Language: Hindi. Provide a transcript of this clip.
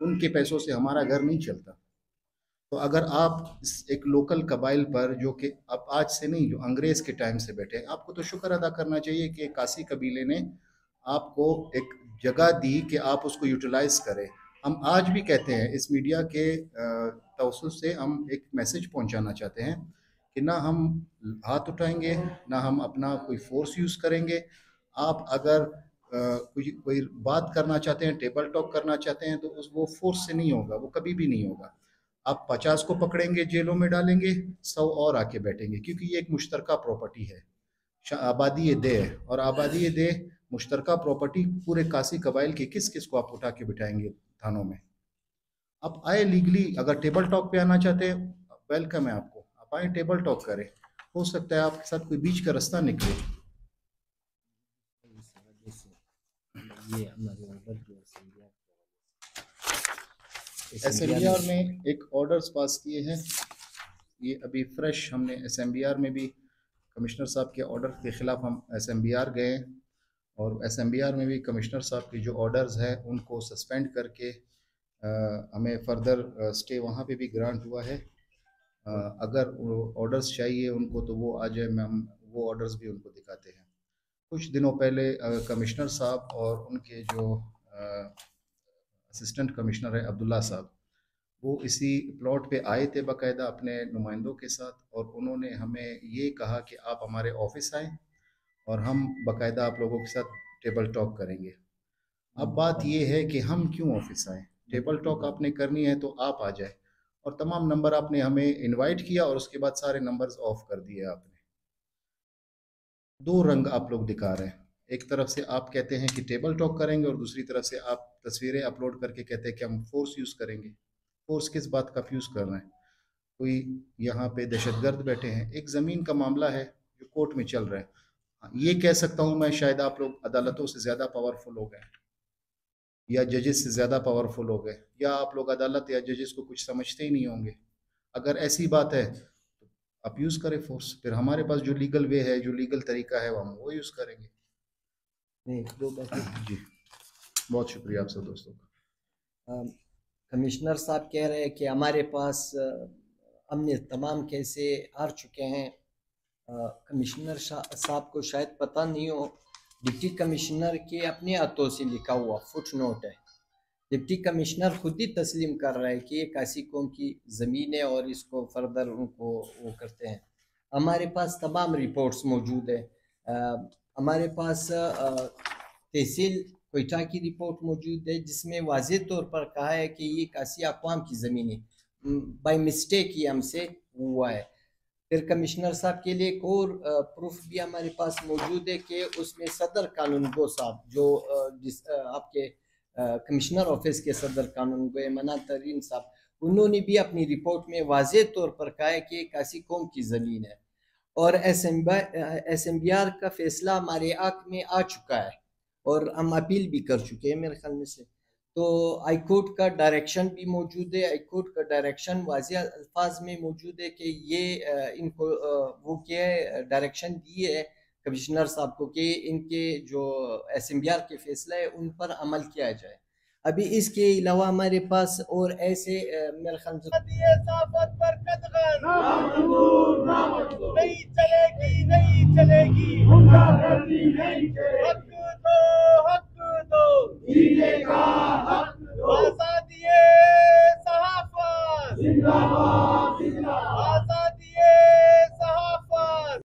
उनके पैसों से हमारा घर नहीं चलता। तो अगर आप एक लोकल कबाइल पर, जो कि अब आज से नहीं, जो अंग्रेज के टाइम से बैठे हैं, आपको तो शुक्र अदा करना चाहिए कि कासी कबीले ने आपको एक जगह दी कि आप उसको यूटिलाइज करें। हम आज भी कहते हैं, इस मीडिया के तवज्जुह से हम एक मैसेज पहुंचाना चाहते हैं कि ना हम हाथ उठाएंगे, ना हम अपना कोई फोर्स यूज़ करेंगे। आप अगर कोई कोई बात करना चाहते हैं, टेबल टॉक करना चाहते हैं, तो उस वो फोर्स से नहीं होगा, वो कभी भी नहीं होगा। आप 50 को पकड़ेंगे, जेलों में डालेंगे, 100 और आके बैठेंगे, क्योंकि ये एक मुश्तरका प्रॉपर्टी है। आबादी ये दे है, और आबादी ये दे मुश्तरका प्रॉपर्टी पूरे कासी कबाइल की, किस किस को आप उठा के बिठाएंगे थानों में? आप आए लीगली, अगर टेबल टॉक पे आना चाहते हैं, वेलकम है आपको, आप आए टेबल टॉक करें। हो सकता है आपके साथ कोई बीच का रास्ता निकले। ये हमारे एसएमबीआर में एक ऑर्डर्स पास किए हैं, ये अभी फ्रेश हमने एसएमबीआर में भी कमिश्नर साहब के ऑर्डर के ख़िलाफ़ हम एसएमबीआर गए, और एसएमबीआर में भी कमिश्नर साहब के जो ऑर्डर्स हैं उनको सस्पेंड करके हमें फर्दर स्टे वहाँ पे भी ग्रांट हुआ है। अगर वो ऑर्डर्स चाहिए उनको तो वो आ जाए, हम वो ऑर्डर्स भी उनको दिखाते हैं। कुछ दिनों पहले कमिश्नर साहब और उनके जो असिस्टेंट कमिश्नर है अब्दुल्ला साहब, वो इसी प्लॉट पे आए थे बाकायदा अपने नुमाइंदों के साथ, और उन्होंने हमें ये कहा कि आप हमारे ऑफिस आएँ और हम बाकायदा आप लोगों के साथ टेबल टॉक करेंगे। अब बात ये है कि हम क्यों ऑफिस आए? टेबल टॉक आपने करनी है तो आप आ जाए, और तमाम नंबर आपने हमें इनवाइट किया और उसके बाद सारे नंबर्स ऑफ कर दिए आपने। दो रंग आप लोग दिखा रहे हैं, एक तरफ से आप कहते हैं कि टेबल टॉक करेंगे, और दूसरी तरफ से आप तस्वीरें अपलोड करके कहते हैं कि हम फोर्स यूज़ करेंगे। फोर्स किस बात का यूज़ कर रहे हैं? कोई यहाँ पे दहशतगर्द बैठे हैं, एक ज़मीन का मामला है जो कोर्ट में चल रहा है। हाँ, ये कह सकता हूँ मैं, शायद आप लोग अदालतों से ज़्यादा पावरफुल हो गए, या जजेस से ज़्यादा पावरफुल हो गए, या आप लोग अदालत या जजेस को कुछ समझते ही नहीं होंगे। अगर ऐसी बात है तो आप यूज़ करें फोर्स, फिर हमारे पास जो लीगल वे है, जो लीगल तरीका है, हम वो यूज़ करेंगे। जी, बहुत शुक्रिया आप सब दोस्तों का। कमिश्नर साहब कह रहे हैं कि हमारे पास हमने तमाम केसे हार चुके हैं। कमिश्नर साहब को शायद पता नहीं हो, डिप्टी कमिश्नर के अपने हाथों से लिखा हुआ फुट नोट है। डिप्टी कमिश्नर खुद ही तस्लीम कर रहा है कि ये कासी कौम की ज़मीन है और इसको फर्दर उनको वो करते हैं। हमारे पास तमाम रिपोर्ट्स मौजूद है। हमारे पास तहसील कोयटा की रिपोर्ट मौजूद है जिसमें वाज़ेह तौर पर कहा है कि ये कासी अक़वाम की ज़मीन है, बाई मिस्टेक ये हमसे हुआ है। फिर कमिश्नर साहब के लिए एक और प्रूफ भी हमारे पास मौजूद है कि उसमें सदर कानून गो साहब, जो आपके कमिश्नर ऑफिस के सदर कानून गो मना तरीन साहब, उन्होंने भी अपनी रिपोर्ट में वाज़ेह तौर पर कहा है कि कासी कौम की ज़मीन है। और एसएमबीआर का फैसला हमारे हक में आ चुका है और हम अपील भी कर चुके हैं मेरे ख्याल में से। तो हाई कोर्ट का डायरेक्शन भी मौजूद है। हाई कोर्ट का डायरेक्शन वाज़ेह अल्फाज में मौजूद है कि ये इनको वो क्या है, डायरेक्शन दी है कमिश्नर साहब को कि इनके जो एसएमबीआर के फैसला है उन पर अमल किया जाए। अभी इसके अलावा हमारे पास और ऐसे मेरे ख्याल से नहीं चलेगी, नहीं चलेगी, हक दो जीने का हक दो, आज़ादी सहाफ़त जिंदाबाद जिंदाबाद।